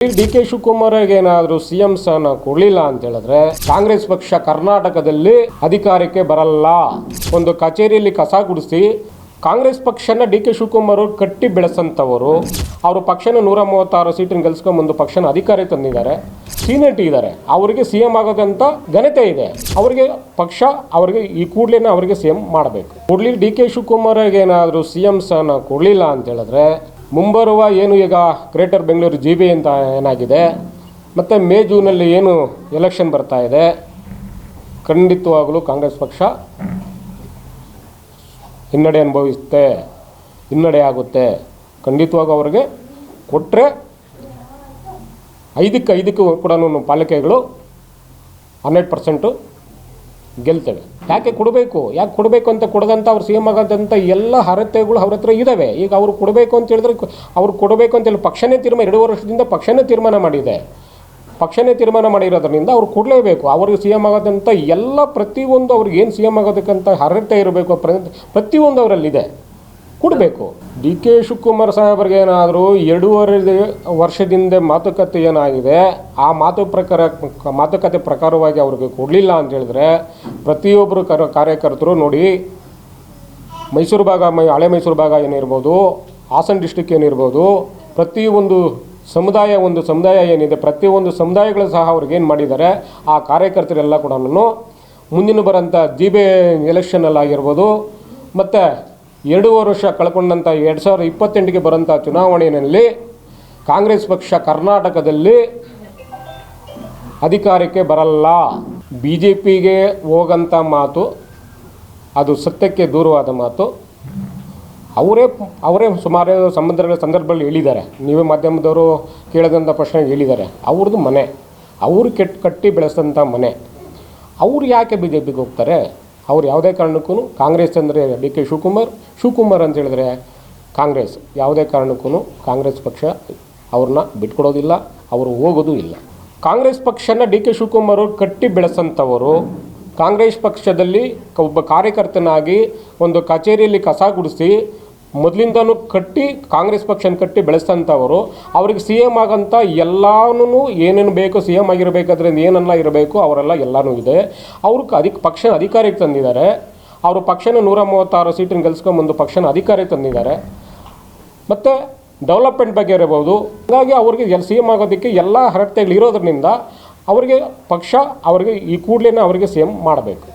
D K ಶಿವಕುಮಾರ್ಗೆ ಏನಾದರೂ CM ಸ್ಥಾನ ಕೊಡಲಿಲ್ಲ ಅಂತ ಹೇಳಿದ್ರೆ ಕಾಂಗ್ರೆಸ್ ಪಕ್ಷ ಕರ್ನಾಟಕದಲ್ಲಿ ಅಧಿಕಾರಕ್ಕೆ ಬರಲ್ಲ. ಒಂದು ಕಚೇರಿಯಲ್ಲಿ ಕಸ ಗುಡಿಸಿ ಕಾಂಗ್ರೆಸ್ ಪಕ್ಷನ ಡಿ ಕೆ ಶಿವಕುಮಾರ್ ಕಟ್ಟಿ ಬೆಳೆಸಂತವರು, ಅವರು ಪಕ್ಷನ 136 ಸೀಟನ್ನು ಗೆಲ್ಸ್ಕೊಂಡ್ಬಂದು ಪಕ್ಷನ ಅಧಿಕಾರಕ್ಕೆ ತಂದಿದ್ದಾರೆ. ಸೀನಿಯರಿಟಿ ಇದ್ದಾರೆ, ಅವರಿಗೆ ಸಿ ಎಂ ಆಗೋದಂತ ಘನತೆ ಇದೆ. ಅವರಿಗೆ ಪಕ್ಷ ಅವರಿಗೆ ಈ ಕೂಡಲೇ ಅವರಿಗೆ ಸಿ ಎಂ ಮಾಡಬೇಕು. ಕೂಡಲೇ ಡಿ ಕೆ ಶಿವಕುಮಾರ್ಗೆ ಏನಾದರೂ ಸಿ ಎಂ ಸ್ಥಾನ ಕೊಡಲಿಲ್ಲ ಅಂತ ಹೇಳಿದ್ರೆ ಮುಂಬರುವ ಏನು ಈಗ ಗ್ರೇಟರ್ ಬೆಂಗಳೂರು GB ಅಂತ ಏನಾಗಿದೆ, ಮತ್ತು ಮೇ ಜೂನಲ್ಲಿ ಏನು ಎಲೆಕ್ಷನ್ ಬರ್ತಾ ಇದೆ, ಖಂಡಿತವಾಗಲೂ ಕಾಂಗ್ರೆಸ್ ಪಕ್ಷ ಹಿನ್ನಡೆ ಅನುಭವಿಸುತ್ತೆ, ಹಿನ್ನಡೆ ಆಗುತ್ತೆ. ಖಂಡಿತವಾಗೂ ಅವ್ರಿಗೆ ಕೊಟ್ಟರೆ 5ಕ್ಕೆ ಕೂಡ ಪಾಲಿಕೆಗಳು 100% ಗೆಲ್ತೇವೆ. ಯಾಕೆ ಕೊಡಬೇಕು ಅಂತ ಕೊಡದಂಥ ಅವ್ರು ಸಿ ಎಂ ಆಗೋದಂಥ ಎಲ್ಲ ಅರ್ಹತೆಗಳು ಅವ್ರ ಹತ್ರ ಇದ್ದಾವೆ. ಈಗ ಅವ್ರು ಕೊಡಬೇಕು ಅಂತ ಹೇಳಿದ್ರೆ ಅವ್ರು ಕೊಡಬೇಕು ಅಂತೇಳಿ ಪಕ್ಷನೇ 2 ವರ್ಷದಿಂದ ಪಕ್ಷನೇ ತೀರ್ಮಾನ ಮಾಡಿದೆ. ಪಕ್ಷನೇ ತೀರ್ಮಾನ ಮಾಡಿರೋದ್ರಿಂದ ಅವ್ರು ಕೊಡಲೇಬೇಕು. ಅವ್ರಿಗೆ ಸಿ ಎಂ ಆಗೋದಂಥ ಎಲ್ಲ ಪ್ರತಿಯೊಂದು ಅವ್ರಿಗೆ ಏನು ಸಿ ಎಂ ಆಗೋದಕ್ಕಂತ ಅರ್ಹತೆ ಇರಬೇಕು, ಪ್ರತಿಯೊಂದು ಅವರಲ್ಲಿದೆ, ಕೊಡಬೇಕು. ಡಿ ಕೆ ಶಿವಕುಮಾರ್ ಸಾಹೇಬ್ರಿಗೆ ಏನಾದರೂ 2.5 ವರ್ಷದಿಂದ ಮಾತುಕತೆ ಏನಾಗಿದೆ, ಆ ಮಾತುಕತೆ ಪ್ರಕಾರವಾಗಿ ಅವ್ರಿಗೆ ಕೊಡಲಿಲ್ಲ ಅಂತ ಹೇಳಿದ್ರೆ ಪ್ರತಿಯೊಬ್ಬರು ಕಾರ್ಯಕರ್ತರು ನೋಡಿ, ಮೈಸೂರು ಭಾಗ, ಹಳೆ ಮೈಸೂರು ಭಾಗ ಏನಿರ್ಬೋದು, ಹಾಸನ ಡಿಸ್ಟಿಕ್ ಏನಿರ್ಬೋದು, ಪ್ರತಿಯೊಂದು ಸಮುದಾಯ ಏನಿದೆ, ಪ್ರತಿಯೊಂದು ಸಮುದಾಯಗಳು ಸಹ ಅವ್ರಿಗೆ ಏನು ಮಾಡಿದ್ದಾರೆ, ಆ ಕಾರ್ಯಕರ್ತರೆಲ್ಲ ಕೂಡ ಮುಂದಿನ ಬರೋಂಥ GB ಎಲೆಕ್ಷನಲ್ಲಾಗಿರ್ಬೋದು, ಮತ್ತು 2.5 ವರ್ಷ ಕಳ್ಕೊಂಡಂಥ 2028ಗೆ ಬರೋಂಥ ಚುನಾವಣೆಯಲ್ಲಿ ಕಾಂಗ್ರೆಸ್ ಪಕ್ಷ ಕರ್ನಾಟಕದಲ್ಲಿ ಅಧಿಕಾರಕ್ಕೆ ಬರಲ್ಲ. BJPಗೆ ಹೋಗಂಥ ಮಾತು ಅದು ಸತ್ಯಕ್ಕೆ ದೂರವಾದ ಮಾತು. ಅವರೇ ಸುಮಾರು ಸಂದರ್ಭದಲ್ಲಿ ಹೇಳಿದ್ದಾರೆ. ನೀವೇ ಮಾಧ್ಯಮದವರು ಕೇಳಿದಂಥ ಪ್ರಶ್ನೆ ಹೇಳಿದ್ದಾರೆ. ಅವ್ರದ್ದು ಮನೆ, ಅವರು ಕಟ್ಟಿ ಬೆಳೆಸಿದಂಥ ಮನೆ. ಅವ್ರು ಯಾಕೆ BJPಗೆ ಹೋಗ್ತಾರೆ? ಅವ್ರು ಯಾವುದೇ ಕಾರಣಕ್ಕೂ ಕಾಂಗ್ರೆಸ್ ಅಂದರೆ ಡಿ ಕೆ ಶಿವಕುಮಾರ್ ಅಂತ ಹೇಳಿದ್ರೆ ಕಾಂಗ್ರೆಸ್ ಯಾವುದೇ ಕಾರಣಕ್ಕೂ ಕಾಂಗ್ರೆಸ್ ಪಕ್ಷ ಅವ್ರನ್ನ ಬಿಟ್ಕೊಡೋದಿಲ್ಲ, ಅವರು ಹೋಗೋದು ಇಲ್ಲ. ಕಾಂಗ್ರೆಸ್ ಪಕ್ಷನ ಡಿ ಕೆ ಶಿವಕುಮಾರ್ ಕಟ್ಟಿ ಬೆಳೆಸಂಥವರು, ಕಾಂಗ್ರೆಸ್ ಪಕ್ಷದಲ್ಲಿ ಒಬ್ಬ ಕಾರ್ಯಕರ್ತನಾಗಿ ಒಂದು ಕಚೇರಿಯಲ್ಲಿ ಕಸ ಗುಡಿಸಿ ಮೊದಲಿಂದನೂ ಕಾಂಗ್ರೆಸ್ ಪಕ್ಷನ ಕಟ್ಟಿ ಬೆಳೆಸಂಥವರು, ಅವ್ರಿಗೆ ಸಿ ಎಂ ಆಗಂತ ಎಲ್ಲನೂ ಏನೇನು ಬೇಕು, ಸಿ ಎಂ ಆಗಿರಬೇಕಾದ್ರೆ ಏನೆಲ್ಲ ಇರಬೇಕು ಅವರೆಲ್ಲ ಎಲ್ಲನೂ ಇದೆ. ಅವರು ಪಕ್ಷನ ಅಧಿಕಾರಕ್ಕೆ ತಂದಿದ್ದಾರೆ. ಅವರು ಪಕ್ಷನ 136 ಸೀಟನ್ನು ಗೆಲ್ಸ್ಕೊಂಡ್ಬಂದು ಪಕ್ಷನ ಅಧಿಕಾರಕ್ಕೆ ತಂದಿದ್ದಾರೆ. ಮತ್ತು ಡೆವಲಪ್ಮೆಂಟ್ ಬಗ್ಗೆ ಇರಬಹುದು. ಹಾಗಾಗಿ ಅವ್ರಿಗೆ ಸಿ ಎಂ ಆಗೋದಕ್ಕೆ ಎಲ್ಲ ಅರ್ಹತೆಗಳು ಇರೋದ್ರಿಂದ ಅವರಿಗೆ ಪಕ್ಷ ಅವರಿಗೆ ಈ ಕೂಡಲೇ ಅವರಿಗೆ ಸಿ ಎಂ ಮಾಡಬೇಕು.